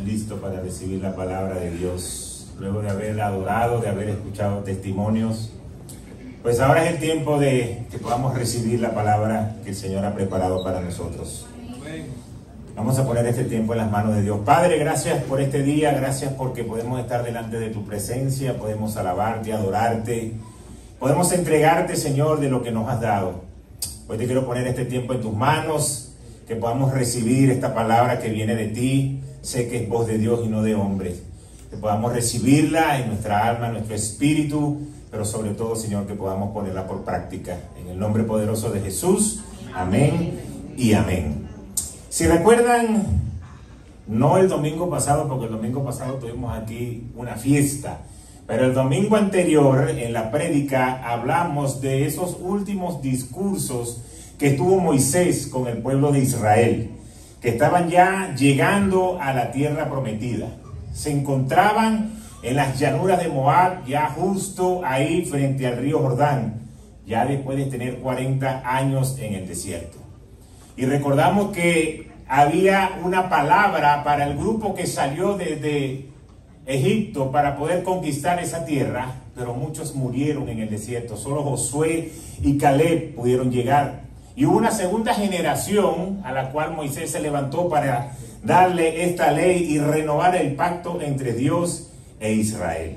listos para recibir la palabra de Dios. Luego de haber adorado, de haber escuchado testimonios, pues ahora es el tiempo de que podamos recibir la palabra que el Señor ha preparado para nosotros. Vamos a poner este tiempo en las manos de Dios. Padre, gracias por este día, gracias porque podemos estar delante de tu presencia, podemos alabarte, adorarte, podemos entregarte, Señor, de lo que nos has dado. Hoy te quiero poner este tiempo en tus manos, que podamos recibir esta palabra que viene de ti. Sé que es voz de Dios y no de hombres. Que podamos recibirla en nuestra alma, en nuestro espíritu, pero sobre todo, Señor, que podamos ponerla por práctica. En el nombre poderoso de Jesús, amén y amén. Si recuerdan, no el domingo pasado, porque el domingo pasado tuvimos aquí una fiesta, pero el domingo anterior en la prédica hablamos de esos últimos discursos que tuvo Moisés con el pueblo de Israel, que estaban ya llegando a la tierra prometida. Se encontraban en las llanuras de Moab, ya justo ahí frente al río Jordán, ya después de tener 40 años en el desierto. Y recordamos que había una palabra para el grupo que salió desde Egipto para poder conquistar esa tierra, pero muchos murieron en el desierto. Solo Josué y Caleb pudieron llegar. Y hubo una segunda generación a la cual Moisés se levantó para darle esta ley y renovar el pacto entre Dios e Israel.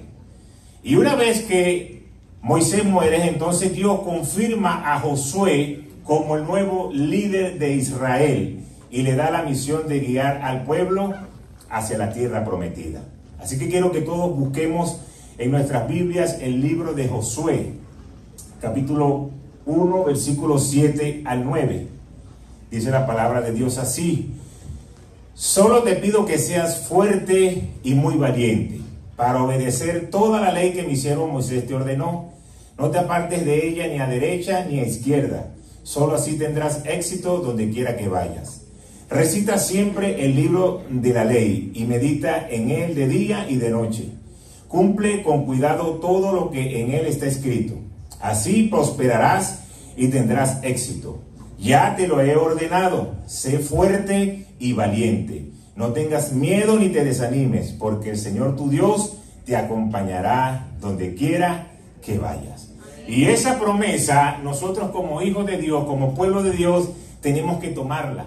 Y una vez que Moisés muere, entonces Dios confirma a Josué como el nuevo líder de Israel y le da la misión de guiar al pueblo hacia la tierra prometida. Así que quiero que todos busquemos en nuestras Biblias el libro de Josué, capítulo 1, versículos 7 al 9. Dice la palabra de Dios así: solo te pido que seas fuerte y muy valiente para obedecer toda la ley que mi siervo Moisés te ordenó. No te apartes de ella ni a derecha ni a izquierda. Solo así tendrás éxito donde quiera que vayas. Recita siempre el libro de la ley y medita en él de día y de noche. Cumple con cuidado todo lo que en él está escrito. Así prosperarás y tendrás éxito. Ya te lo he ordenado. Sé fuerte y valiente. No tengas miedo ni te desanimes, porque el Señor tu Dios te acompañará donde quiera que vayas. Y esa promesa, nosotros como hijos de Dios, como pueblo de Dios, tenemos que tomarla,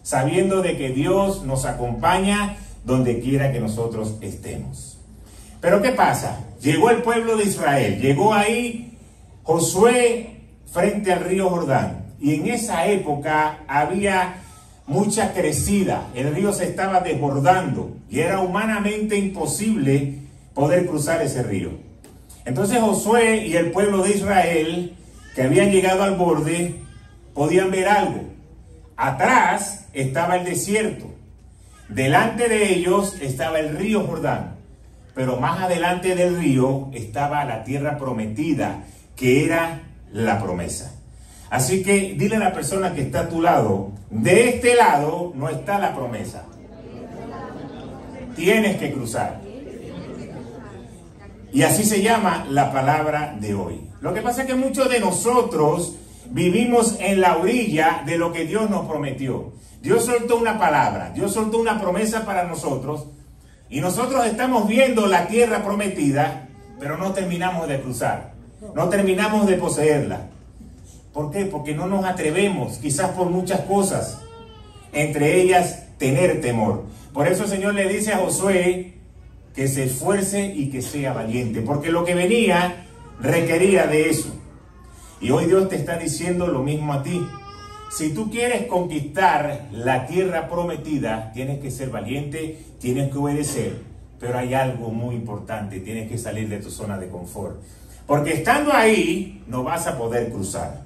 sabiendo de que Dios nos acompaña donde quiera que nosotros estemos. Pero ¿qué pasa? Llegó el pueblo de Israel, llegó ahí Josué frente al río Jordán, y en esa época había mucha crecida, el río se estaba desbordando y era humanamente imposible poder cruzar ese río. Entonces Josué y el pueblo de Israel, que habían llegado al borde, podían ver algo. Atrás estaba el desierto, delante de ellos estaba el río Jordán, pero más adelante del río estaba la tierra prometida, que era la promesa. Así que dile a la persona que está a tu lado: de este lado no está la promesa. Tienes que cruzar. Y así se llama la palabra de hoy. Lo que pasa es que muchos de nosotros vivimos en la orilla de lo que Dios nos prometió. Dios soltó una palabra, Dios soltó una promesa para nosotros, y nosotros estamos viendo la tierra prometida, pero no terminamos de cruzar, no terminamos de poseerla. ¿Por qué? Porque no nos atrevemos, quizás por muchas cosas, entre ellas tener temor. Por eso el Señor le dice a Josué que se esfuerce y que sea valiente, porque lo que venía requería de eso. Y hoy Dios te está diciendo lo mismo a ti. Si tú quieres conquistar la tierra prometida, tienes que ser valiente, tienes que obedecer, pero hay algo muy importante: tienes que salir de tu zona de confort, porque estando ahí no vas a poder cruzar.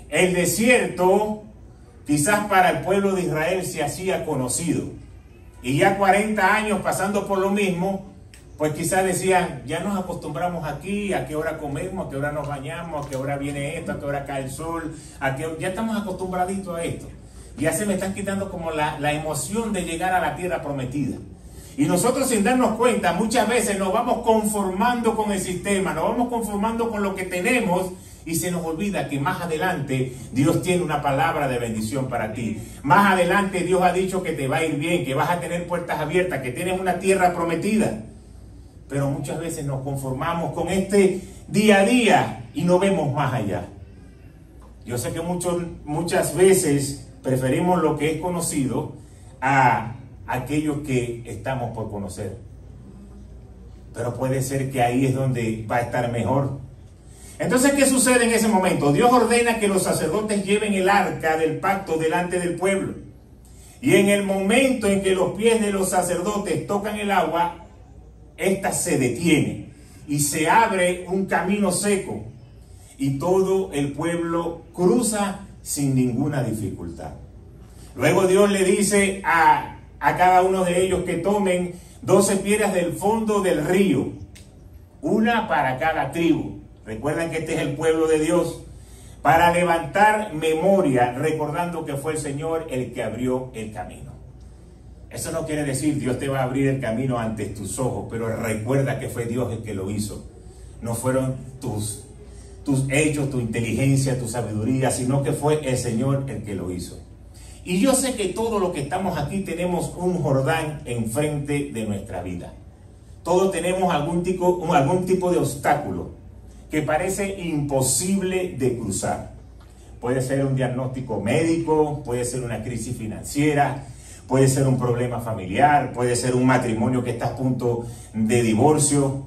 El desierto quizás para el pueblo de Israel se hacía conocido, y ya 40 años pasando por lo mismo, pues quizás decían: ya nos acostumbramos aquí, a qué hora comemos, a qué hora nos bañamos, a qué hora viene esto, a qué hora cae el sol, ya estamos acostumbraditos a esto. Ya se me están quitando como la emoción de llegar a la tierra prometida. Y nosotros, sin darnos cuenta, muchas veces nos vamos conformando con el sistema, nos vamos conformando con lo que tenemos, y se nos olvida que más adelante Dios tiene una palabra de bendición para ti. Más adelante Dios ha dicho que te va a ir bien, que vas a tener puertas abiertas, que tienes una tierra prometida. Pero muchas veces nos conformamos con este día a día y no vemos más allá. Yo sé que muchas veces preferimos lo que es conocido a aquello que estamos por conocer. Pero puede ser que ahí es donde va a estar mejor. Entonces, ¿qué sucede en ese momento? Dios ordena que los sacerdotes lleven el arca del pacto delante del pueblo. Y en el momento en que los pies de los sacerdotes tocan el agua, ésta se detiene y se abre un camino seco. Y todo el pueblo cruza sin ninguna dificultad. Luego Dios le dice a cada uno de ellos que tomen 12 piedras del fondo del río, una para cada tribu. Recuerden que este es el pueblo de Dios, para levantar memoria, recordando que fue el Señor el que abrió el camino. Eso no quiere decir Dios te va a abrir el camino ante tus ojos, pero recuerda que fue Dios el que lo hizo. No fueron tus hechos, tu inteligencia, tu sabiduría, sino que fue el Señor el que lo hizo. Y yo sé que todos los que estamos aquí tenemos un Jordán enfrente de nuestra vida. Todos tenemos algún tipo de obstáculo que parece imposible de cruzar. Puede ser un diagnóstico médico, puede ser una crisis financiera, puede ser un problema familiar, puede ser un matrimonio que está a punto de divorcio,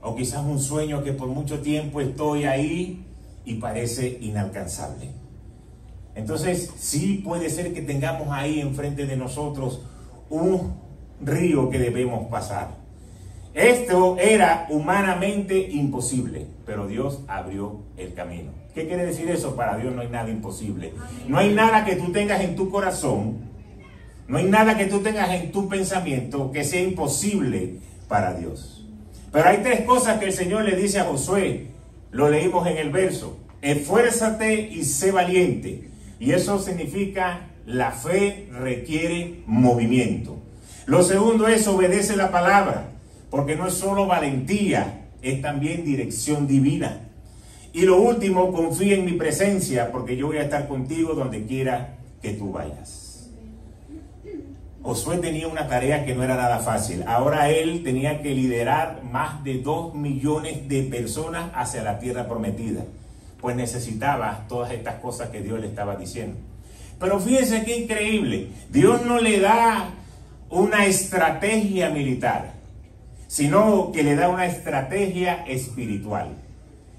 o quizás un sueño que por mucho tiempo estoy ahí y parece inalcanzable. Entonces, sí puede ser que tengamos ahí enfrente de nosotros un río que debemos pasar. Esto era humanamente imposible, pero Dios abrió el camino. ¿Qué quiere decir eso? Para Dios no hay nada imposible. No hay nada que tú tengas en tu corazón, no hay nada que tú tengas en tu pensamiento que sea imposible para Dios. Pero hay tres cosas que el Señor le dice a Josué. Lo leímos en el verso. Esfuérzate y sé valiente. Y eso significa la fe requiere movimiento. Lo segundo es obedece la palabra, porque no es solo valentía, es también dirección divina. Y lo último, confía en mi presencia, porque yo voy a estar contigo donde quiera que tú vayas. Josué tenía una tarea que no era nada fácil. Ahora él tenía que liderar más de 2 millones de personas hacia la tierra prometida. Pues necesitaba todas estas cosas que Dios le estaba diciendo. Pero fíjense qué increíble. Dios no le da una estrategia militar, sino que le da una estrategia espiritual.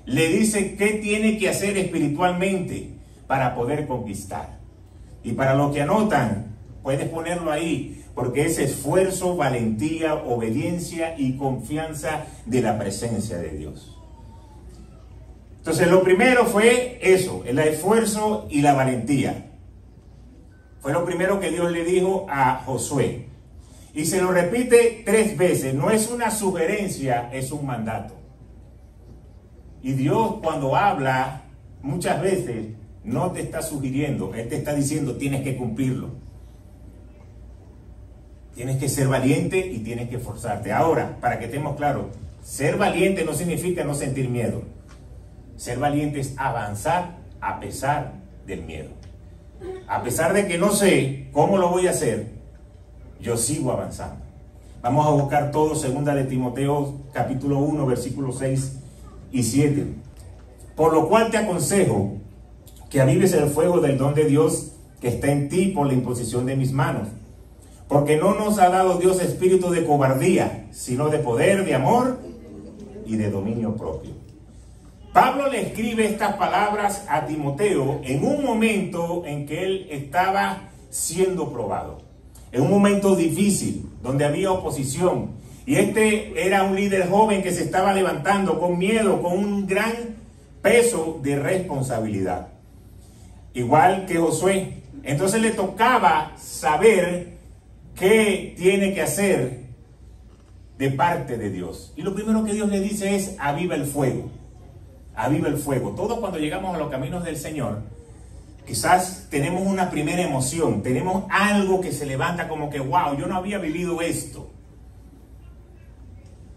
Le dice qué tiene que hacer espiritualmente para poder conquistar. Y para los que anotan, puedes ponerlo ahí, porque es esfuerzo, valentía, obediencia y confianza de la presencia de Dios. Entonces, lo primero fue eso, el esfuerzo y la valentía. Fue lo primero que Dios le dijo a Josué. Y se lo repite 3 veces. No es una sugerencia, es un mandato. Y Dios, cuando habla, muchas veces no te está sugiriendo, Él te está diciendo, tienes que cumplirlo. Tienes que ser valiente y tienes que esforzarte. Ahora, para que estemos claros, ser valiente no significa no sentir miedo. Ser valiente es avanzar a pesar del miedo. A pesar de que no sé cómo lo voy a hacer, yo sigo avanzando. Vamos a buscar todo 2 de Timoteo capítulo 1, versículos 6 y 7. Por lo cual te aconsejo que avives el fuego del don de Dios que está en ti por la imposición de mis manos. Porque no nos ha dado Dios espíritu de cobardía, sino de poder, de amor y de dominio propio. Pablo le escribe estas palabras a Timoteo en un momento en que él estaba siendo probado. En un momento difícil, donde había oposición. Y este era un líder joven que se estaba levantando con miedo, con un gran peso de responsabilidad. Igual que Josué. Entonces le tocaba saber qué tiene que hacer de parte de Dios. Y lo primero que Dios le dice es, aviva el fuego. Aviva el fuego. Todos cuando llegamos a los caminos del Señor, quizás tenemos una primera emoción, tenemos algo que se levanta como que, wow, yo no había vivido esto.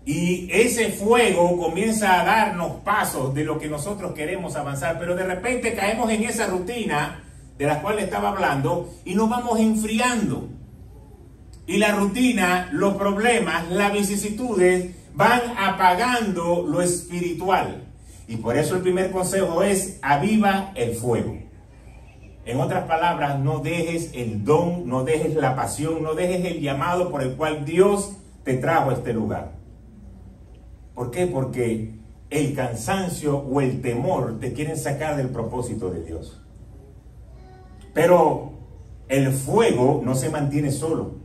Y ese fuego comienza a darnos pasos de lo que nosotros queremos avanzar, pero de repente caemos en esa rutina de la cual estaba hablando y nos vamos enfriando. Y la rutina, los problemas, las vicisitudes van apagando lo espiritual. Y por eso el primer consejo es: aviva el fuego. En otras palabras, no dejes el don, no dejes la pasión, no dejes el llamado por el cual Dios te trajo a este lugar. ¿Por qué? Porque el cansancio o el temor te quieren sacar del propósito de Dios. Pero el fuego no se mantiene solo.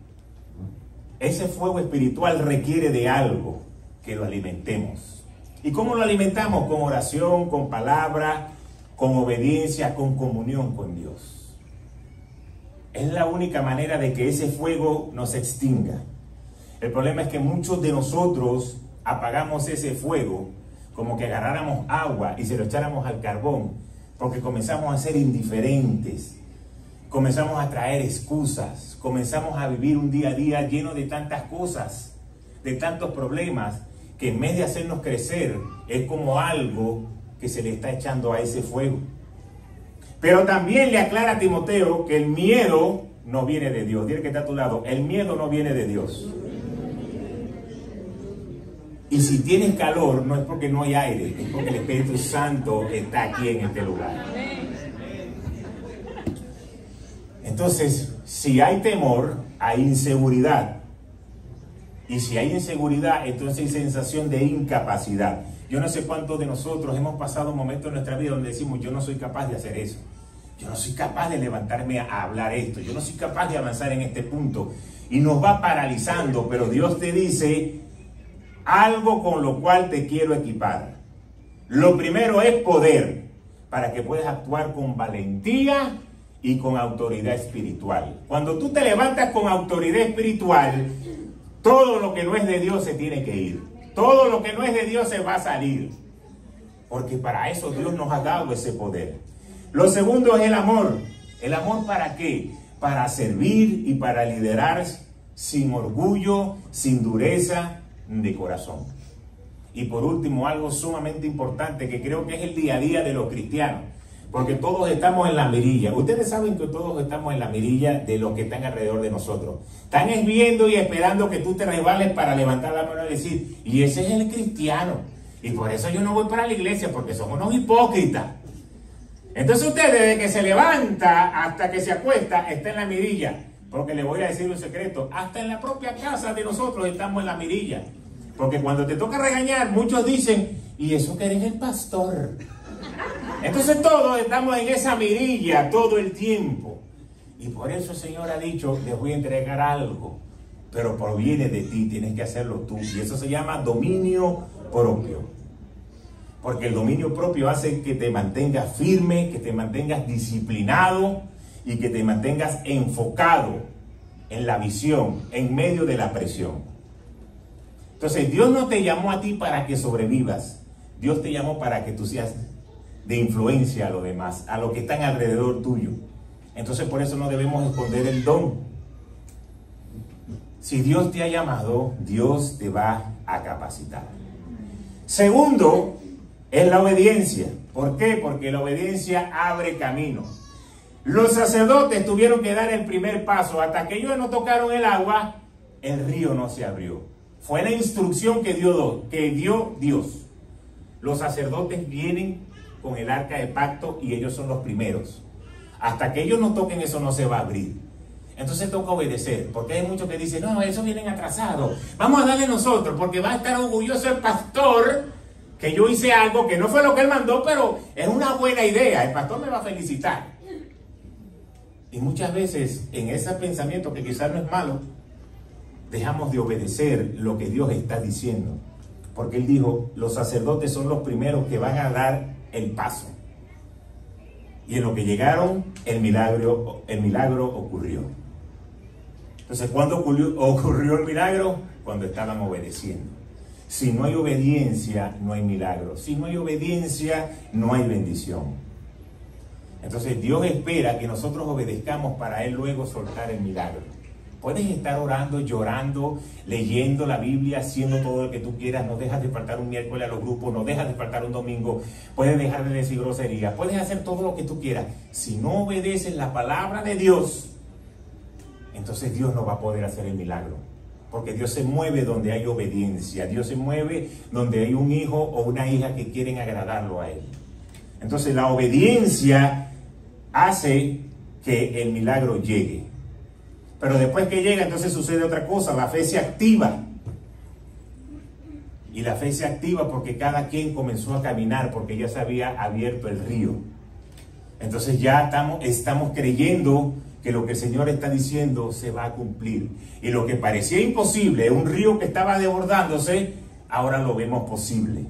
Ese fuego espiritual requiere de algo que lo alimentemos. ¿Y cómo lo alimentamos? Con oración, con palabra, con obediencia, con comunión con Dios. Es la única manera de que ese fuego no se extinga. El problema es que muchos de nosotros apagamos ese fuego como que agarráramos agua y se lo echáramos al carbón, porque comenzamos a ser indiferentes, comenzamos a traer excusas, comenzamos a vivir un día a día lleno de tantas cosas, de tantos problemas, que en vez de hacernos crecer, es como algo que se le está echando a ese fuego. Pero también le aclara a Timoteo que el miedo no viene de Dios. Dile que está a tu lado: el miedo no viene de Dios. Y si tienes calor, no es porque no hay aire, es porque el Espíritu Santo está aquí en este lugar. Entonces, si hay temor, hay inseguridad. Y si hay inseguridad, entonces hay sensación de incapacidad. Yo no sé cuántos de nosotros hemos pasado momentos en nuestra vida donde decimos: yo no soy capaz de hacer eso. Yo no soy capaz de levantarme a hablar esto. Yo no soy capaz de avanzar en este punto. Y nos va paralizando, pero Dios te dice algo con lo cual te quiero equipar. Lo primero es poder, para que puedas actuar con valentía y con autoridad espiritual. Cuando tú te levantas con autoridad espiritual, todo lo que no es de Dios se tiene que ir. Todo lo que no es de Dios se va a salir. Porque para eso Dios nos ha dado ese poder. Lo segundo es el amor. ¿El amor para qué? Para servir y para liderar sin orgullo, sin dureza de corazón. Y por último, algo sumamente importante que creo que es el día a día de los cristianos. Porque todos estamos en la mirilla. Ustedes saben que todos estamos en la mirilla de los que están alrededor de nosotros. Están viendo y esperando que tú te resbales para levantar la mano y decir: y ese es el cristiano. Y por eso yo no voy para la iglesia, porque somos unos hipócritas. Entonces usted, desde que se levanta hasta que se acuesta, está en la mirilla. Porque le voy a decir un secreto: hasta en la propia casa de nosotros estamos en la mirilla. Porque cuando te toca regañar, muchos dicen: ¿y eso que eres el pastor? Entonces todos estamos en esa mirilla todo el tiempo. Y por eso el Señor ha dicho: les voy a entregar algo, pero proviene de ti, tienes que hacerlo tú. Y eso se llama dominio propio. Porque el dominio propio hace que te mantengas firme, que te mantengas disciplinado y que te mantengas enfocado en la visión, en medio de la presión. Entonces Dios no te llamó a ti para que sobrevivas. Dios te llamó para que tú seas de influencia a los demás, a los que están alrededor tuyo. Entonces por eso no debemos esconder el don. Si Dios te ha llamado, Dios te va a capacitar. Segundo, es la obediencia. ¿Por qué? Porque la obediencia abre camino. Los sacerdotes tuvieron que dar el primer paso. Hasta que ellos no tocaron el agua, el río no se abrió. Fue la instrucción que dio Dios. Los sacerdotes vienen con el arca de pacto y ellos son los primeros. Hasta que ellos no toquen, eso no se va a abrir. Entonces toca obedecer, porque hay muchos que dicen: no, eso vienen atrasados, vamos a darle nosotros, porque va a estar orgulloso el pastor que yo hice algo que no fue lo que él mandó, pero es una buena idea, el pastor me va a felicitar. Y muchas veces en ese pensamiento, que quizás no es malo, dejamos de obedecer lo que Dios está diciendo. Porque Él dijo: los sacerdotes son los primeros que van a dar el paso. Y en lo que llegaron, el milagro ocurrió. Entonces, ¿cuándo ocurrió el milagro? Cuando estaban obedeciendo. Si no hay obediencia, no hay milagro. Si no hay obediencia, no hay bendición. Entonces Dios espera que nosotros obedezcamos para Él luego soltar el milagro. Puedes estar orando, llorando, leyendo la Biblia, haciendo todo lo que tú quieras. No dejas de faltar un miércoles a los grupos, no dejas de faltar un domingo. Puedes dejar de decir groserías, puedes hacer todo lo que tú quieras. Si no obedeces la palabra de Dios, entonces Dios no va a poder hacer el milagro. Porque Dios se mueve donde hay obediencia. Dios se mueve donde hay un hijo o una hija que quieren agradarlo a Él. Entonces la obediencia hace que el milagro llegue. Pero después que llega, entonces sucede otra cosa. La fe se activa. Y la fe se activa porque cada quien comenzó a caminar, porque ya se había abierto el río. Entonces ya estamos creyendo que lo que el Señor está diciendo se va a cumplir. Y lo que parecía imposible, un río que estaba desbordándose, ahora lo vemos posible.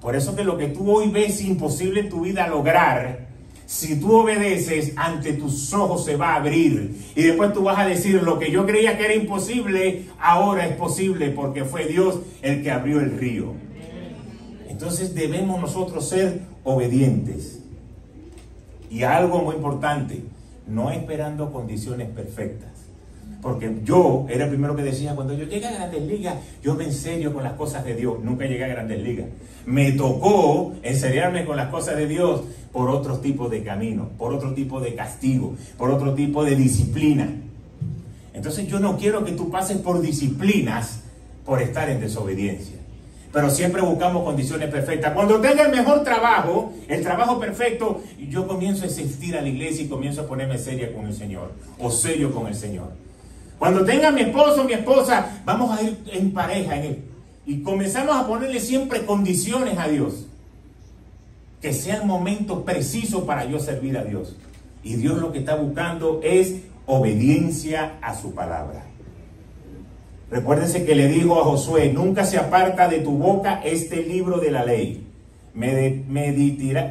Por eso que lo que tú hoy ves imposible en tu vida lograr, si tú obedeces, ante tus ojos se va a abrir. Y después tú vas a decir, lo que yo creía que era imposible, ahora es posible, porque fue Dios el que abrió el río. Entonces debemos nosotros ser obedientes. Y algo muy importante, no esperando condiciones perfectas. Porque yo era el primero que decía, cuando yo llegué a Grandes Ligas, yo me enserio con las cosas de Dios. Nunca llegué a Grandes Ligas. Me tocó enseriarme con las cosas de Dios por otro tipo de camino, por otro tipo de castigo, por otro tipo de disciplina. Entonces yo no quiero que tú pases por disciplinas por estar en desobediencia. Pero siempre buscamos condiciones perfectas. Cuando tenga el mejor trabajo, el trabajo perfecto, yo comienzo a asistir a la iglesia y comienzo a ponerme seria con el Señor, o serio con el Señor. Cuando tenga mi esposo o mi esposa, vamos a ir en pareja en él. Y comenzamos a ponerle siempre condiciones a Dios. Que sea el momento preciso para yo servir a Dios. Y Dios lo que está buscando es obediencia a su palabra. Recuérdense que le dijo a Josué, nunca se aparta de tu boca este libro de la ley.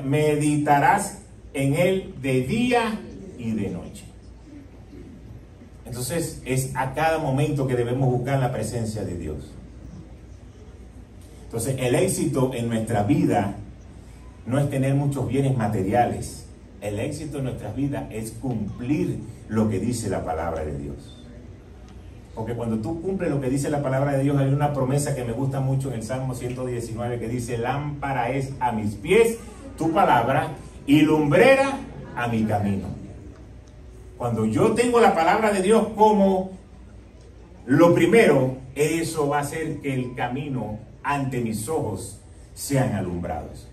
Meditarás en él de día y de noche. Entonces es a cada momento que debemos buscar la presencia de Dios. Entonces el éxito en nuestra vida no es tener muchos bienes materiales. El éxito en nuestras vidas es cumplir lo que dice la palabra de Dios. Porque cuando tú cumples lo que dice la palabra de Dios, hay una promesa que me gusta mucho en el Salmo 119 que dice, lámpara es a mis pies tu palabra y lumbrera a mi camino. Cuando yo tengo la palabra de Dios como lo primero, eso va a hacer que el camino ante mis ojos sean alumbrados.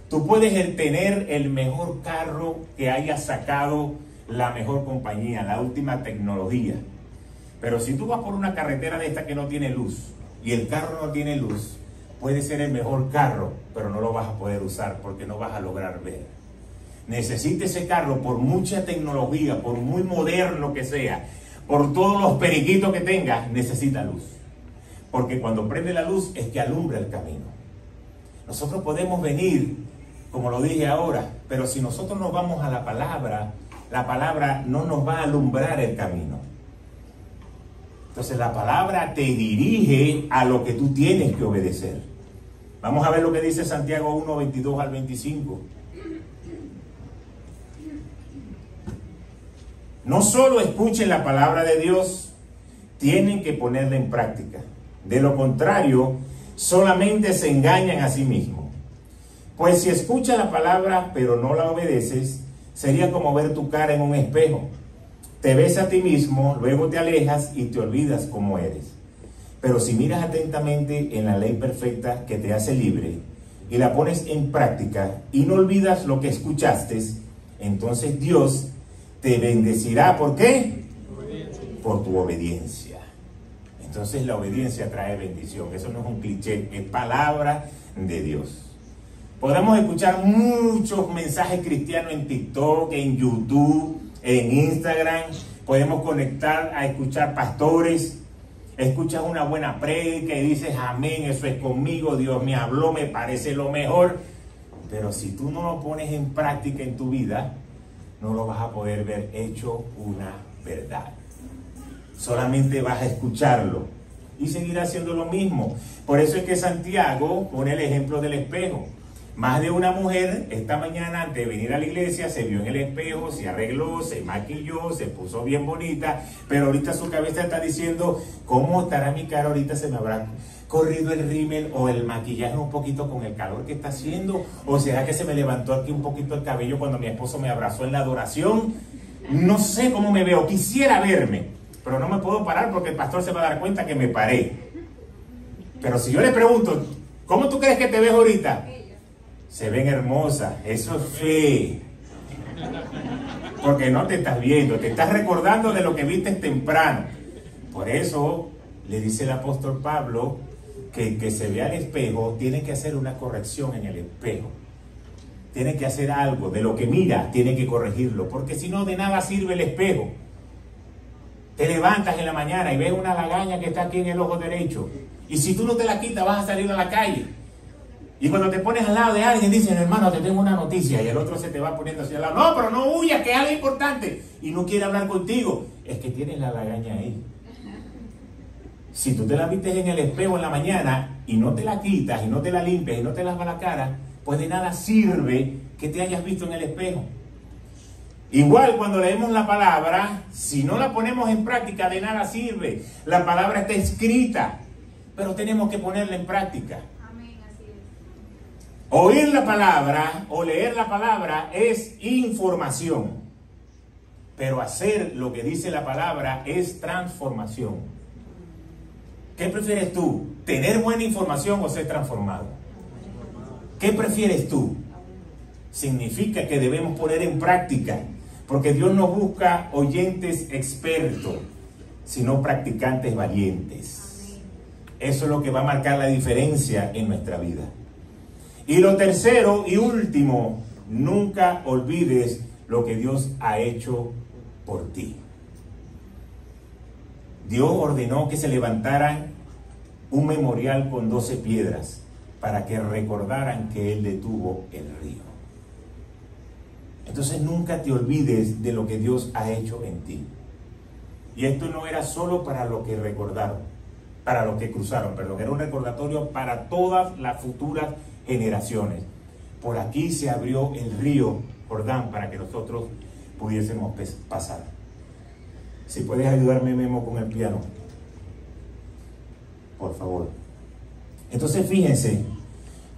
Tú puedes tener el mejor carro que haya sacado la mejor compañía, la última tecnología. Pero si tú vas por una carretera de esta que no tiene luz y el carro no tiene luz, puede ser el mejor carro, pero no lo vas a poder usar porque no vas a lograr ver. Necesita ese carro, por mucha tecnología, por muy moderno que sea, por todos los periquitos que tenga, necesita luz. Porque cuando prende la luz es que alumbra el camino. Nosotros podemos venir, como lo dije ahora, pero si nosotros nos vamos a la palabra no nos va a alumbrar el camino. Entonces la palabra te dirige a lo que tú tienes que obedecer. Vamos a ver lo que dice Santiago 1, 22 al 25. No solo escuchen la palabra de Dios, tienen que ponerla en práctica. De lo contrario, solamente se engañan a sí mismos. Pues si escuchas la palabra pero no la obedeces, sería como ver tu cara en un espejo. Te ves a ti mismo, luego te alejas y te olvidas cómo eres. Pero si miras atentamente en la ley perfecta que te hace libre y la pones en práctica y no olvidas lo que escuchaste, entonces Dios te bendecirá. ¿Por qué? Por tu obediencia. Entonces la obediencia trae bendición. Eso no es un cliché, es palabra de Dios. Podemos escuchar muchos mensajes cristianos en TikTok, en YouTube, en Instagram. Podemos conectar a escuchar pastores. Escuchas una buena prédica y dices, amén, eso es conmigo, Dios me habló, me parece lo mejor. Pero si tú no lo pones en práctica en tu vida, no lo vas a poder ver hecho una verdad. Solamente vas a escucharlo y seguir haciendo lo mismo. Por eso es que Santiago pone el ejemplo del espejo. Más de una mujer esta mañana antes de venir a la iglesia se vio en el espejo, se arregló, se maquilló, se puso bien bonita, pero ahorita su cabeza está diciendo, ¿cómo estará mi cara ahorita? ¿Se me habrá corrido el rímel o el maquillaje un poquito con el calor que está haciendo? ¿O será que se me levantó aquí un poquito el cabello cuando mi esposo me abrazó en la adoración? No sé cómo me veo, quisiera verme, pero no me puedo parar porque el pastor se va a dar cuenta que me paré. Pero si yo le pregunto, ¿cómo tú crees que te ves ahorita? Se ven hermosas, eso es fe. Porque no te estás viendo, te estás recordando de lo que viste temprano. Por eso le dice el apóstol Pablo que el que se ve al espejo tiene que hacer una corrección en el espejo. Tiene que hacer algo, de lo que mira tiene que corregirlo, porque si no de nada sirve el espejo. Te levantas en la mañana y ves una lagaña que está aquí en el ojo derecho, y si tú no te la quitas vas a salir a la calle. Y cuando te pones al lado de alguien, dicen, hermano, te tengo una noticia, y el otro se te va poniendo hacia el lado. No, pero no huyas, que es algo importante, y no quiere hablar contigo. Es que tienes la lagaña ahí. Si tú te la vistes en el espejo en la mañana, y no te la quitas, y no te la limpias, y no te lavas la cara, pues de nada sirve que te hayas visto en el espejo. Igual cuando leemos la palabra, si no la ponemos en práctica, de nada sirve. La palabra está escrita, pero tenemos que ponerla en práctica. Oír la palabra o leer la palabra es información, pero hacer lo que dice la palabra es transformación. ¿Qué prefieres tú? ¿Tener buena información o ser transformado? ¿Qué prefieres tú? Significa que debemos poner en práctica, porque Dios no busca oyentes expertos, sino practicantes valientes. Eso es lo que va a marcar la diferencia en nuestra vida. Y lo tercero y último, nunca olvides lo que Dios ha hecho por ti. Dios ordenó que se levantaran un memorial con 12 piedras para que recordaran que Él detuvo el río. Entonces nunca te olvides de lo que Dios ha hecho en ti. Y esto no era solo para los que recordaron, para los que cruzaron, perdón, era un recordatorio para todas las futuras generaciones. Por aquí se abrió el río Jordán para que nosotros pudiésemos pasar. Si puedes ayudarme, Memo, con el piano, por favor. Entonces fíjense,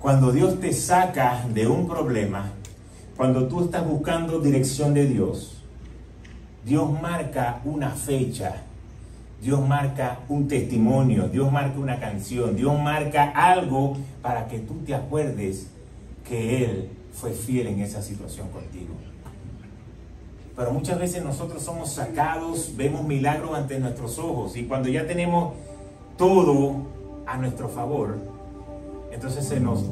cuando Dios te saca de un problema, cuando tú estás buscando dirección de Dios, Dios marca una fecha, Dios marca un testimonio, Dios marca una canción, Dios marca algo para que tú te acuerdes que Él fue fiel en esa situación contigo. Pero muchas veces nosotros somos sacados, vemos milagros ante nuestros ojos, y cuando ya tenemos todo a nuestro favor, entonces se nos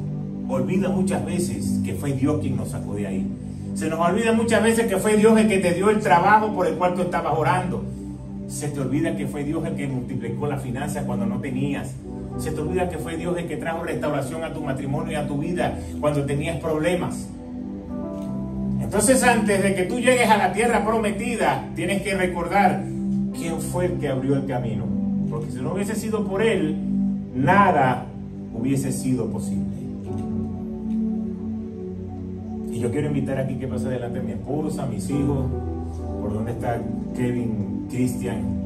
olvida muchas veces que fue Dios quien nos sacó de ahí. Se nos olvida muchas veces que fue Dios el que te dio el trabajo por el cual tú estabas orando. Se te olvida que fue Dios el que multiplicó las finanzas cuando no tenías. Se te olvida que fue Dios el que trajo restauración a tu matrimonio y a tu vida cuando tenías problemas. Entonces, antes de que tú llegues a la tierra prometida, tienes que recordar quién fue el que abrió el camino. Porque si no hubiese sido por Él, nada hubiese sido posible. Y yo quiero invitar aquí que pase adelante a mi esposa, a mis hijos, por donde está Kevin, Cristian.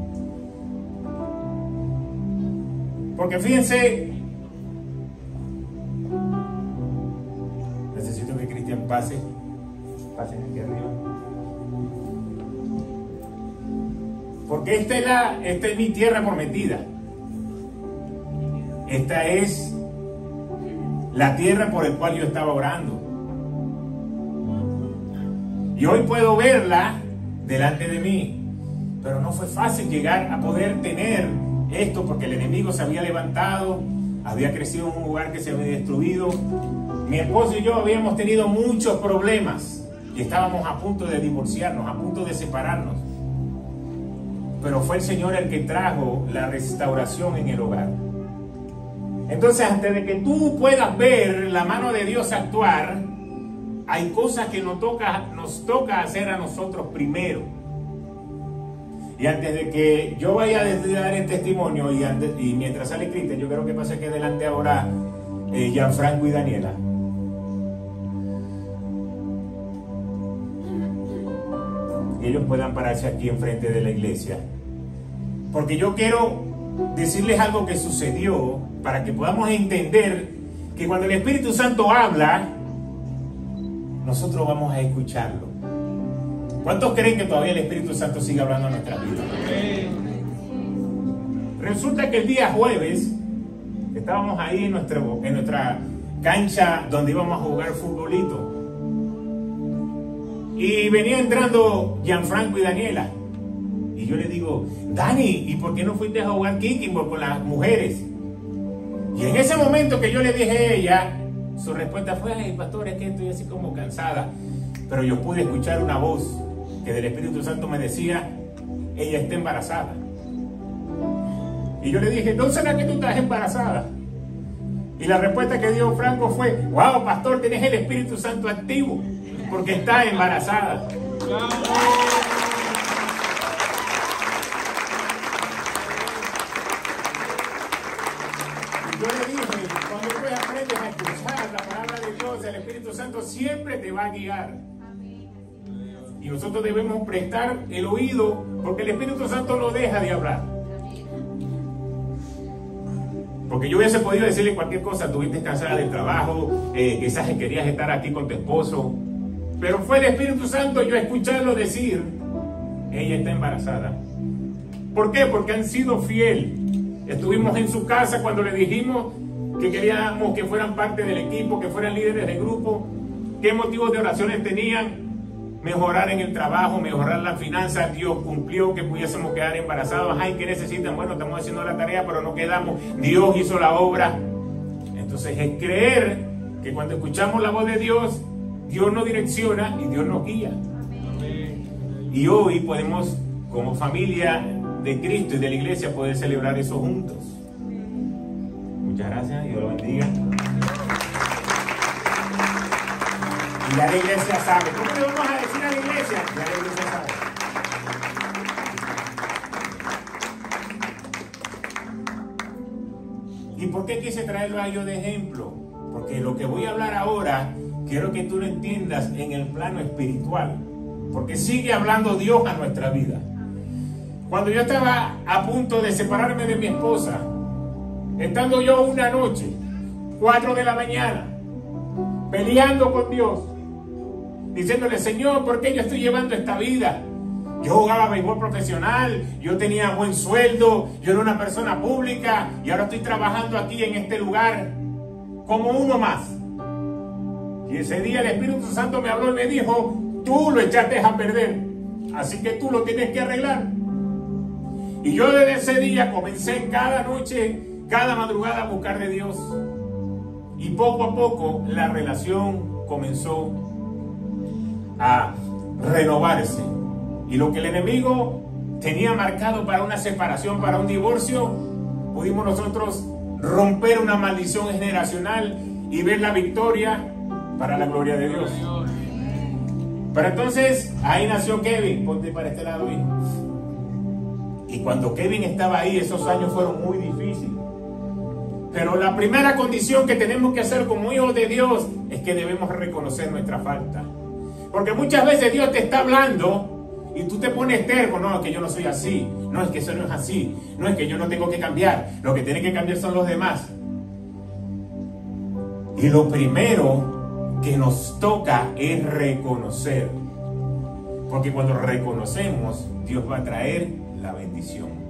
Porque fíjense, necesito que Cristian pasen aquí arriba. Porque esta es mi tierra prometida. Esta es la tierra por la cual yo estaba orando. Y hoy puedo verla delante de mí. Pero no fue fácil llegar a poder tener esto, porque el enemigo se había levantado, había crecido en un lugar que se había destruido. Mi esposo y yo habíamos tenido muchos problemas y estábamos a punto de divorciarnos, a punto de separarnos. Pero fue el Señor el que trajo la restauración en el hogar. Entonces, antes de que tú puedas ver la mano de Dios actuar, hay cosas que nos toca hacer a nosotros primero. Y antes de que yo vaya a dar el testimonio, y mientras sale Cristian, yo creo que pase que delante ahora Gianfranco y Daniela. que ellos puedan pararse aquí enfrente de la iglesia. Porque yo quiero decirles algo que sucedió para que podamos entender que cuando el Espíritu Santo habla, nosotros vamos a escucharlo. ¿Cuántos creen que todavía el Espíritu Santo sigue hablando en nuestra vida? Resulta que el día jueves estábamos ahí en nuestra cancha donde íbamos a jugar futbolito. Y venía entrando Gianfranco y Daniela. Y yo le digo, Dani, ¿y por qué no fuiste a jugar kicking con las mujeres? Y en ese momento que yo le dije a ella, su respuesta fue, ay, pastor, es que estoy así como cansada. Pero yo pude escuchar una voz que del Espíritu Santo me decía, ella está embarazada. Y yo le dije, ¿no será que tú estás embarazada? Y la respuesta que dio Franco fue, wow, pastor, tienes el Espíritu Santo activo, porque está embarazada. Yo le dije, cuando tú aprendes a escuchar la palabra de Dios, el Espíritu Santo siempre te va a guiar. Y nosotros debemos prestar el oído, porque el Espíritu Santo no deja de hablar. Porque yo hubiese podido decirle cualquier cosa, estuviste cansada del trabajo, quizás querías estar aquí con tu esposo, pero fue el Espíritu Santo yo escucharlo decir, ella está embarazada. ¿Por qué? Porque han sido fiel. Estuvimos en su casa cuando le dijimos que queríamos que fueran parte del equipo, que fueran líderes de grupo, qué motivos de oraciones tenían, mejorar en el trabajo, mejorar las finanzas. Dios cumplió que pudiésemos quedar embarazados. Ay, ¿qué necesitan? Bueno, estamos haciendo la tarea, pero no quedamos. Dios hizo la obra. Entonces es creer que cuando escuchamos la voz de Dios, Dios nos direcciona y Dios nos guía. Y hoy podemos, como familia de Cristo y de la iglesia, poder celebrar eso juntos. Muchas gracias, Dios lo bendiga. Y ya la iglesia sabe. ¿Cómo le vamos a decir a la iglesia? Ya la iglesia sabe. ¿Y por qué quise traerlo a ellos de ejemplo? Porque lo que voy a hablar ahora, quiero que tú lo entiendas en el plano espiritual. Porque sigue hablando Dios a nuestra vida. Cuando yo estaba a punto de separarme de mi esposa, estando yo una noche, 4 de la mañana, peleando con Dios, diciéndole, Señor, ¿por qué yo estoy llevando esta vida? Yo jugaba béisbol profesional, yo tenía buen sueldo, yo era una persona pública y ahora estoy trabajando aquí en este lugar como uno más. Y ese día el Espíritu Santo me habló y me dijo, tú lo echaste a perder, así que tú lo tienes que arreglar. Y yo desde ese día comencé cada noche, cada madrugada a buscar de Dios. Y poco a poco la relación comenzó a renovarse. Y lo que el enemigo tenía marcado para una separación, para un divorcio, pudimos nosotros romper una maldición generacional y ver la victoria para la gloria de Dios. Pero entonces ahí nació Kevin. Ponte para este lado, hijo. Y cuando Kevin estaba ahí, esos años fueron muy difíciles. Pero la primera condición que tenemos que hacer como hijos de Dios es que debemos reconocer nuestra falta. Porque muchas veces Dios te está hablando y tú te pones terco, no, es que yo no soy así, no, es que eso no es así, no, es que yo no tengo que cambiar, lo que tiene que cambiar son los demás. Y lo primero que nos toca es reconocer. Porque cuando reconocemos, Dios va a traer la bendición.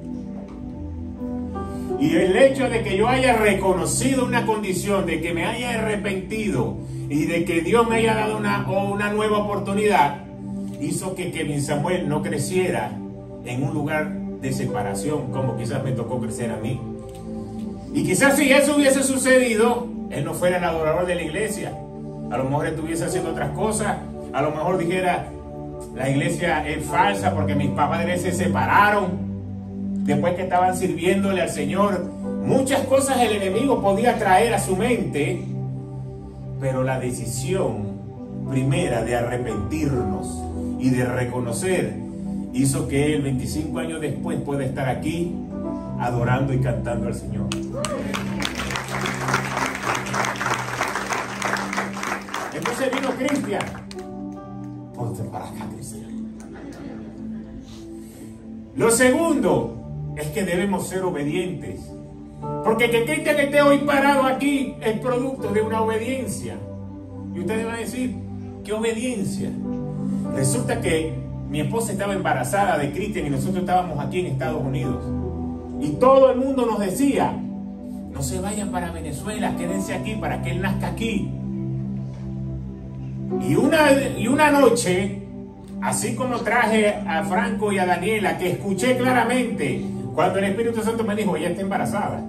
Y el hecho de que yo haya reconocido una condición, de que me haya arrepentido y de que Dios me haya dado una nueva oportunidad, hizo que Kevin Samuel no creciera en un lugar de separación como quizás me tocó crecer a mí. Y quizás si eso hubiese sucedido, él no fuera el adorador de la iglesia. A lo mejor estuviese haciendo otras cosas. A lo mejor dijera, la iglesia es falsa porque mis padres se separaron después que estaban sirviéndole al Señor. Muchas cosas el enemigo podía traer a su mente, pero la decisión primera de arrepentirnos y de reconocer hizo que él 25 años después pueda estar aquí adorando y cantando al Señor. Entonces vino Cristian. Ponte para acá, Cristian. Lo segundo es que debemos ser obedientes. Porque que Cristian esté hoy parado aquí es producto de una obediencia. Y ustedes van a decir, ¿qué obediencia? Resulta que mi esposa estaba embarazada de Cristian y nosotros estábamos aquí en Estados Unidos. Y todo el mundo nos decía, no se vayan para Venezuela, quédense aquí para que él nazca aquí. Y una noche, así como traje a Franco y a Daniela, que escuché claramente cuando el Espíritu Santo me dijo, ella está embarazada.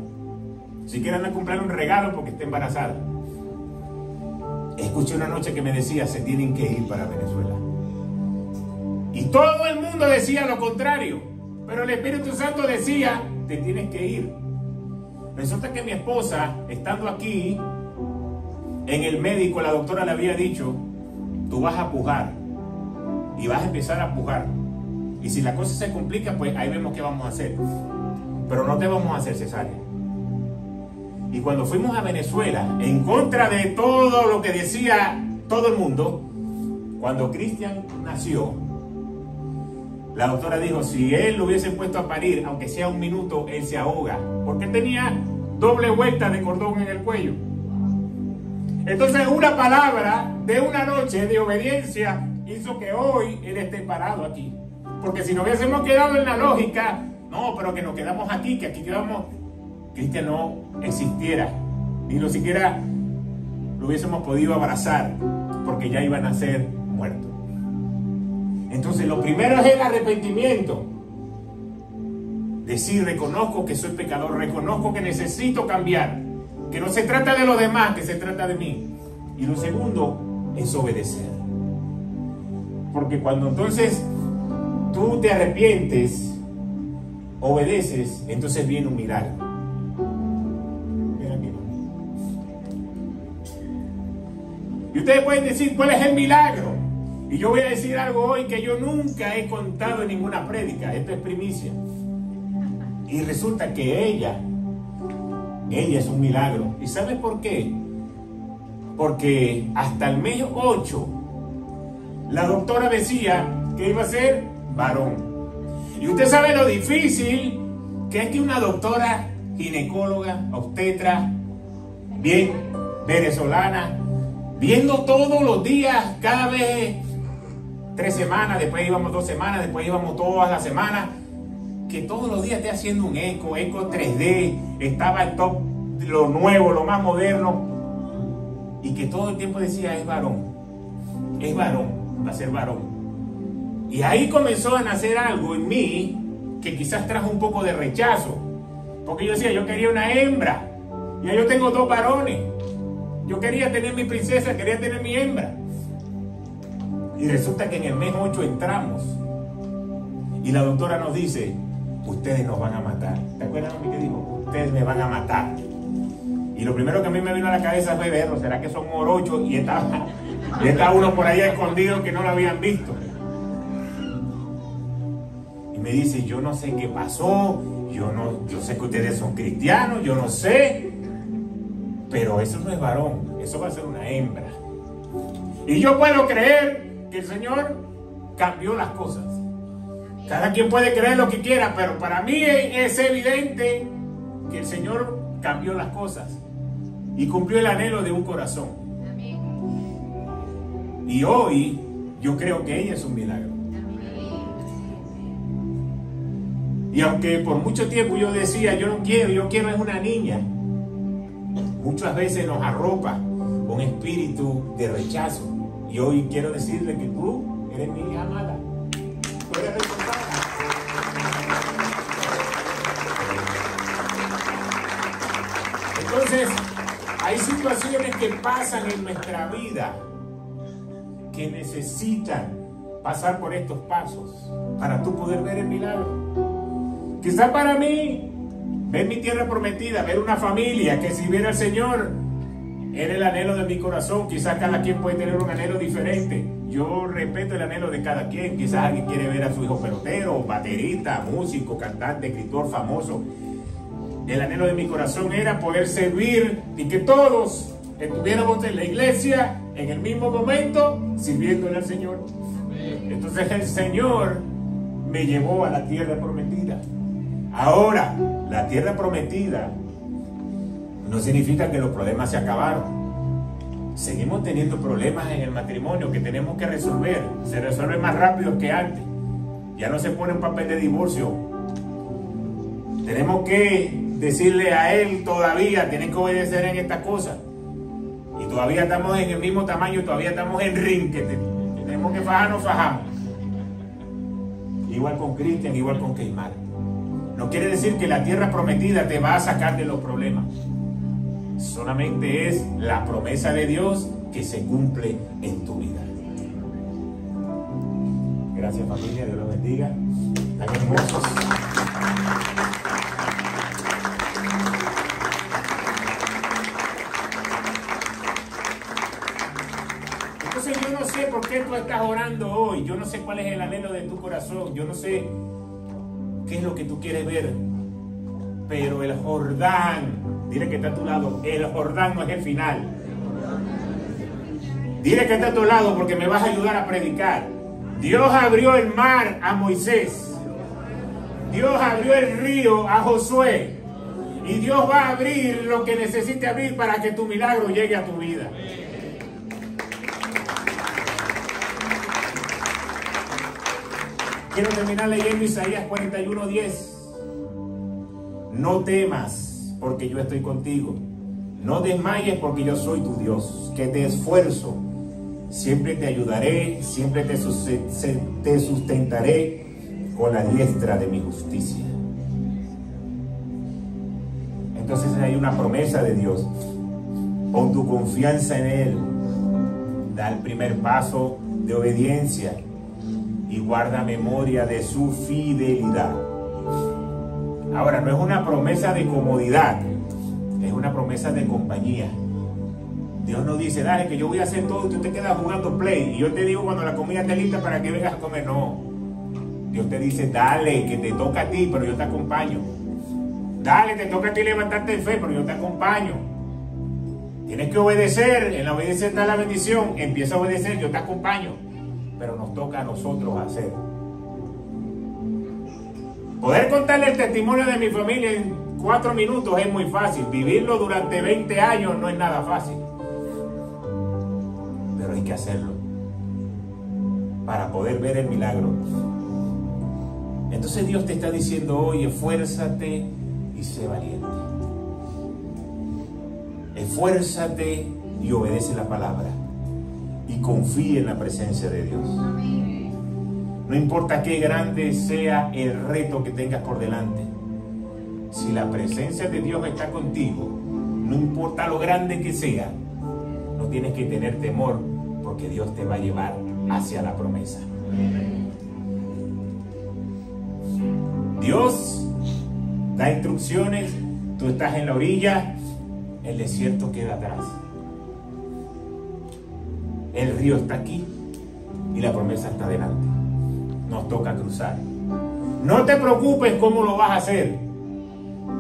Si quieren a comprar un regalo porque está embarazada. Escuché una noche que me decía, se tienen que ir para Venezuela. Y todo el mundo decía lo contrario. Pero el Espíritu Santo decía, te tienes que ir. Resulta que mi esposa, estando aquí, en el médico, la doctora le había dicho, tú vas a pujar. Y vas a empezar a pujar. Y si la cosa se complica, pues ahí vemos qué vamos a hacer. Pero no te vamos a hacer cesárea. Y cuando fuimos a Venezuela, en contra de todo lo que decía todo el mundo, cuando Cristian nació, la doctora dijo, si él lo hubiese puesto a parir, aunque sea un minuto, él se ahoga. Porque tenía doble vuelta de cordón en el cuello. Entonces una palabra de una noche de obediencia hizo que hoy él esté parado aquí. Porque si nos hubiésemos quedado en la lógica, no, pero que nos quedamos aquí, que aquí quedamos, Cristian no existiera. Ni lo siquiera lo hubiésemos podido abrazar, porque ya iban a ser muertos. Entonces lo primero es el arrepentimiento. Decir, reconozco que soy pecador, reconozco que necesito cambiar, que no se trata de los demás, que se trata de mí. Y lo segundo es obedecer. Porque cuando entonces tú te arrepientes, obedeces, entonces viene un milagro. Ven aquí. Y ustedes pueden decir, ¿cuál es el milagro? Y yo voy a decir algo hoy que yo nunca he contado en ninguna prédica. Esto es primicia. Y resulta que ella es un milagro. ¿Y sabes por qué? Porque hasta el mes 8, la doctora decía que iba a ser varón. Y usted sabe lo difícil que es que una doctora ginecóloga, obstetra, bien venezolana, viendo todos los días, cada vez 3 semanas, después íbamos 2 semanas, después íbamos todas las semanas, que todos los días esté haciendo un eco 3D, estaba el top, lo nuevo, lo más moderno, y que todo el tiempo decía, es varón, va a ser varón. Y ahí comenzó a nacer algo en mí que quizás trajo un poco de rechazo, porque yo decía, yo quería una hembra, ya yo tengo 2 varones, yo quería tener mi princesa, quería tener mi hembra. Y resulta que en el mes 8 entramos y la doctora nos dice, ustedes nos van a matar. ¿Te acuerdas de mí que dijo? Ustedes me van a matar. Y lo primero que a mí me vino a la cabeza fue verlo, ¿será que son morochos? Y está uno por ahí escondido que no lo habían visto. Y me dice, yo no sé qué pasó, yo sé que ustedes son cristianos, yo no sé, pero eso no es varón, eso va a ser una hembra. Y yo puedo creer que el Señor cambió las cosas. Cada quien puede creer lo que quiera, pero para mí es evidente que el Señor cambió las cosas y cumplió el anhelo de un corazón. Y hoy yo creo que ella es un milagro. Y aunque por mucho tiempo yo decía, yo quiero es una niña, muchas veces nos arropa un espíritu de rechazo. Y hoy quiero decirle que tú eres mi hija amada. Tú eres responsable. Entonces, hay situaciones que pasan en nuestra vida que necesitan pasar por estos pasos para tú poder ver el milagro. Quizá para mí, ver mi tierra prometida, ver una familia que sirviera al Señor, era el anhelo de mi corazón. Quizás cada quien puede tener un anhelo diferente. Yo respeto el anhelo de cada quien. Quizás alguien quiere ver a su hijo pelotero, baterista, músico, cantante, escritor famoso. El anhelo de mi corazón era poder servir y que todos estuviéramos en la iglesia en el mismo momento sirviéndole al Señor. Entonces el Señor me llevó a la tierra prometida. Ahora, la tierra prometida no significa que los problemas se acabaron. Seguimos teniendo problemas en el matrimonio que tenemos que resolver. Se resuelve más rápido que antes. Ya no se pone un papel de divorcio. Tenemos que decirle a él todavía, tienen que obedecer en esta cosa. Y todavía estamos en el mismo tamaño, todavía estamos en ring, que tenemos que fajar, nos fajamos. Igual con Cristian, igual con Keimar. No quiere decir que la tierra prometida te va a sacar de los problemas. Solamente es la promesa de Dios que se cumple en tu vida. Gracias, familia, Dios los bendiga. Están hermosos. Entonces yo no sé por qué tú estás orando hoy. Yo no sé cuál es el anhelo de tu corazón. Yo no sé qué es lo que tú quieres ver. Pero el Jordán, dile que está a tu lado, el Jordán no es el final. Dile que está a tu lado porque me vas a ayudar a predicar. Dios abrió el mar a Moisés. Dios abrió el río a Josué. Y Dios va a abrir lo que necesite abrir para que tu milagro llegue a tu vida. Quiero terminar leyendo Isaías 41:10. No temas, porque yo estoy contigo. No desmayes, porque yo soy tu Dios, que te esfuerzo. Siempre te ayudaré, siempre te sustentaré con la diestra de mi justicia. Entonces hay una promesa de Dios. Pon tu confianza en Él. Da el primer paso de obediencia y guarda memoria de su fidelidad. Ahora, no es una promesa de comodidad, es una promesa de compañía. Dios no dice, dale, que yo voy a hacer todo y tú te quedas jugando play. Y yo te digo cuando la comida esté lista para que vengas a comer. No. Dios te dice, dale, que te toca a ti, pero yo te acompaño. Dale, te toca a ti levantarte en fe, pero yo te acompaño. Tienes que obedecer, en la obediencia está la bendición. Empieza a obedecer, yo te acompaño. Pero nos toca a nosotros hacer. Poder contarle el testimonio de mi familia en 4 minutos es muy fácil. Vivirlo durante 20 años no es nada fácil. Pero hay que hacerlo para poder ver el milagro. Entonces Dios te está diciendo hoy, esfuérzate y sé valiente. Esfuérzate y obedece la palabra. Y confía en la presencia de Dios. No importa qué grande sea el reto que tengas por delante. Si la presencia de Dios está contigo, no importa lo grande que sea, no tienes que tener temor porque Dios te va a llevar hacia la promesa. Dios da instrucciones, tú estás en la orilla, el desierto queda atrás. El río está aquí y la promesa está delante. Nos toca cruzar. No te preocupes cómo lo vas a hacer.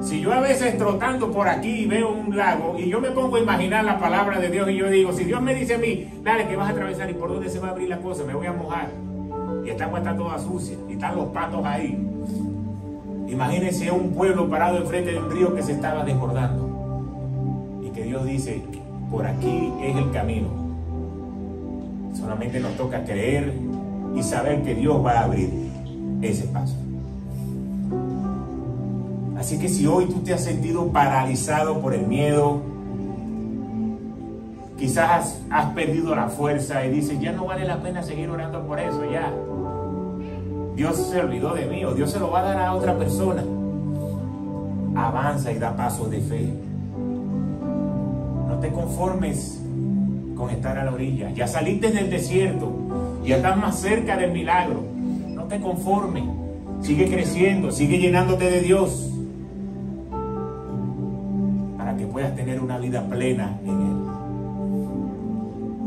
Si yo a veces trotando por aquí veo un lago y yo me pongo a imaginar la palabra de Dios y yo digo, si Dios me dice a mí, dale que vas a atravesar y por dónde se va a abrir la cosa, me voy a mojar. Y esta agua está toda sucia y están los patos ahí. Imagínense un pueblo parado enfrente de un río que se estaba desbordando. Y que Dios dice, por aquí es el camino. Solamente nos toca creer y saber que Dios va a abrir ese paso. Así que si hoy tú te has sentido paralizado por el miedo, quizás has perdido la fuerza y dices, ya no vale la pena seguir orando por eso, ya. Dios se olvidó de mí o Dios se lo va a dar a otra persona. Avanza y da pasos de fe. No te conformes con estar a la orilla. Ya saliste del desierto, ya estás más cerca del milagro. No te conformes. Sigue creciendo, sigue llenándote de Dios para que puedas tener una vida plena en Él.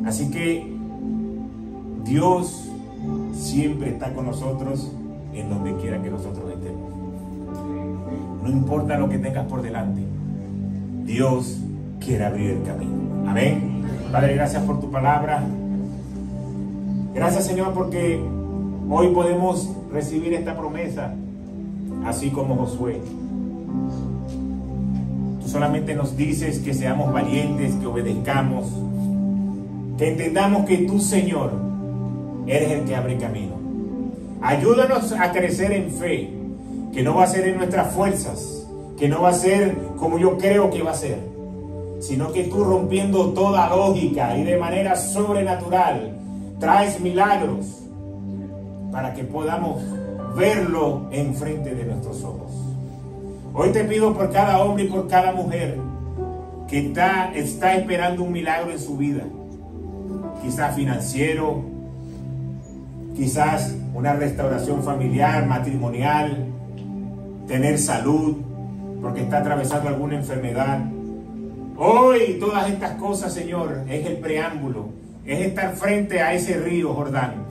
Así que Dios siempre está con nosotros en donde quiera que nosotros estemos. No importa lo que tengas por delante, Dios quiere abrir el camino. Amén. Padre, gracias por tu palabra. Gracias, Señor, porque Hoy podemos recibir esta promesa, así como Josué. Tú solamente nos dices que seamos valientes, que obedezcamos, que entendamos que tú, Señor, eres el que abre camino. Ayúdanos a crecer en fe, que no va a ser en nuestras fuerzas, que no va a ser como yo creo que va a ser, sino que tú, rompiendo toda lógica y de manera sobrenatural, traes milagros para que podamos verlo enfrente de nuestros ojos. Hoy te pido por cada hombre y por cada mujer que está esperando un milagro en su vida, quizás financiero, quizás una restauración familiar, matrimonial, tener salud, porque está atravesando alguna enfermedad. Hoy todas estas cosas, Señor, es el preámbulo, es estar frente a ese río Jordán,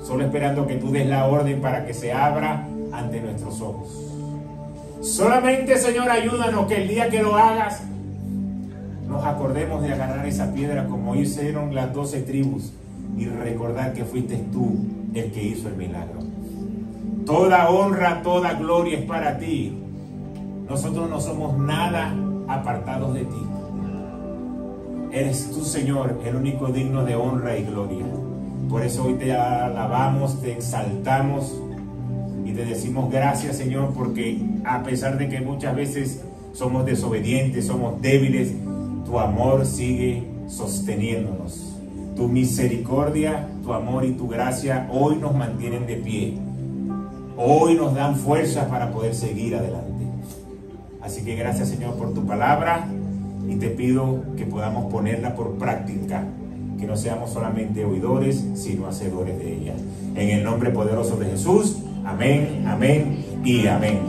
solo esperando que tú des la orden para que se abra ante nuestros ojos. Solamente, Señor, ayúdanos que el día que lo hagas, nos acordemos de agarrar esa piedra como hicieron las 12 tribus y recordar que fuiste tú el que hizo el milagro. Toda honra, toda gloria es para ti. Nosotros no somos nada apartados de ti. Eres tú, Señor, el único digno de honra y gloria. Por eso hoy te alabamos, te exaltamos y te decimos gracias, Señor, porque a pesar de que muchas veces somos desobedientes, somos débiles, tu amor sigue sosteniéndonos. Tu misericordia, tu amor y tu gracia hoy nos mantienen de pie. Hoy nos dan fuerzas para poder seguir adelante. Así que gracias, Señor, por tu palabra, y te pido que podamos ponerla por práctica, que no seamos solamente oidores, sino hacedores de ella. En el nombre poderoso de Jesús, amén, amén y amén.